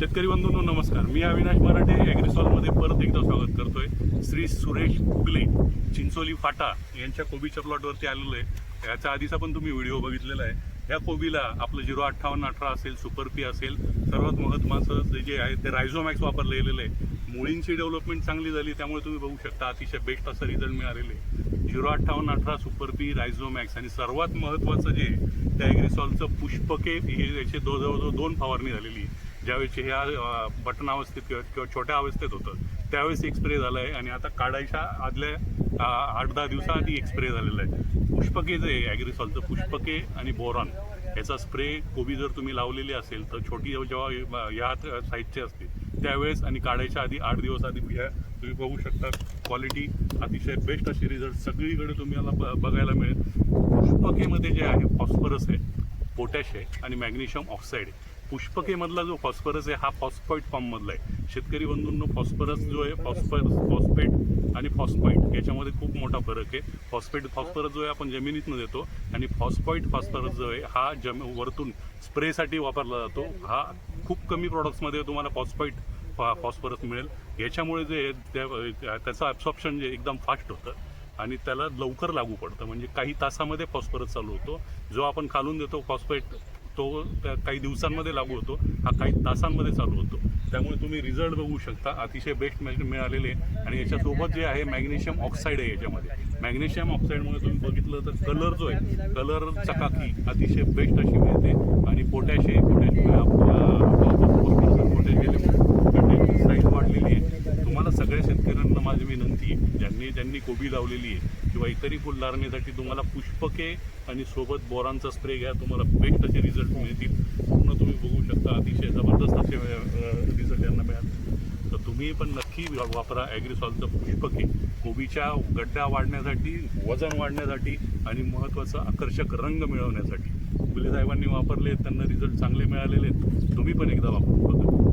शेतकरी बंधूंनो नमस्कार. मी अविनाश मराठे ॲग्रिसॉलमध्ये परत एकदा स्वागत करतोय. श्री सुरेश उगले चिंचोली फाटा यांच्या कोबीच्या प्लॉटवरती आलेलो आहे. याच्या आधीचा पण तुम्ही व्हिडिओ बघितलेला आहे. ह्या कोबीला आपलं 05818 असेल, सुपर पी असेल, सर्वात महत्त्वाचं जे आहे ते रायझोमॅक्स वापरलेलं आहे. मुळींची डेव्हलपमेंट चांगली झाली, त्यामुळे तुम्ही बघू शकता अतिशय बेस्ट असं रिझल्ट मिळालेले. 05818 सुपर पी, रायझोमॅक्स आणि सर्वात महत्त्वाचं जे त्या ॲग्रिसॉलचं पुष्पके हे याचे जवळजवळ 2 फवारणी झालेली. ज्यावेळेस ह्या बटन अवस्थेत किंवा छोट्या अवस्थेत होतं त्यावेळेस एक स्प्रे झाला आहे आणि आता काढायच्या आदल्या 8-10 दिवसाआधी एक स्प्रे झालेला आहे. पुष्पके जे ॲग्रिसॉलचं पुष्पके आणि बोरॉन याचा स्प्रे कोबी जर तुम्ही लावलेली असेल तर छोटी जेव्हा या साईजची असते त्यावेळेस आणि काढायच्या आधी 8 दिवस आधी तुम्ही बघू शकता. क्वालिटी अतिशय बेस्ट अशी रिझल्ट सगळीकडे तुम्हाला बघायला मिळेल. पुष्पकेमध्ये जे आहे फॉस्फरस आहे, पोटॅश आहे आणि मॅग्नेशियम ऑक्साईड आहे. पुष्पकेमधला जो फॉस्फरस आहे हा फॉस्फाईट फॉर्ममधला आहे. शेतकरी बंधूंनो, फॉस्फरस जो आहे फॉस्फेट आणि फॉस्फाईट याच्यामध्ये खूप मोठा फरक आहे. फॉस्फरस जो आहे आपण जमिनीतून देतो आणि फॉस्फरस जो आहे हा वरतून स्प्रेसाठी वापरला जातो. हा खूप कमी प्रॉडक्ट्समध्ये तुम्हाला फॉस्फरस मिळेल. याच्यामुळे जे त्याचं ॲब्सॉर्प्शन जे एकदम फास्ट होतं आणि त्याला लवकर लागू पडतं. म्हणजे काही तासामध्ये फॉस्फरस चालू होतो. जो आपण खालून देतो फॉस्फेट तो काही दिवसांमध्ये लागू होतो, हा काही तासांमध्ये चालू होतो. त्यामुळे तुम्ही रिझल्ट बघू शकता अतिशय बेस्ट मिळालेले. आणि याच्यासोबत जे आहे मॅग्नेशियम ऑक्साईड आहे. याच्यामध्ये मॅग्नेशियम ऑक्साईडमुळे तुम्ही बघितलं तर कलर जो आहे कलर चकाकी अतिशय बेस्ट अशी मिळते. आणि पोटॅश साईज वाढलेली आहे. तुम्हाला सगळ्या शेतकऱ्यांना माझी विनंती आहे, ज्यांनी कोबी लावलेली आहे किंवा इतरही फुल लागण्यासाठी तुम्हाला पुष्पके आणि सोबत बोरांचा स्प्रे घ्या. तुम्हाला बेस्ट असे रिझल्ट मिळतील. पूर्ण तुम्ही बघू शकता अतिशय जबरदस्त असे रिझल्ट यांना मिळाले. तर तुम्ही पण नक्की वापरा ॲग्रिसॉलचं पुष्पके कोबीच्या गड्ड्या वाढण्यासाठी, वजन वाढण्यासाठी आणि महत्त्वाचं आकर्षक रंग मिळवण्यासाठी. उगले साहेबांनी वापरले, त्यांना रिझल्ट चांगले मिळालेले आहेत. तुम्ही पण एकदा वापरून बघा.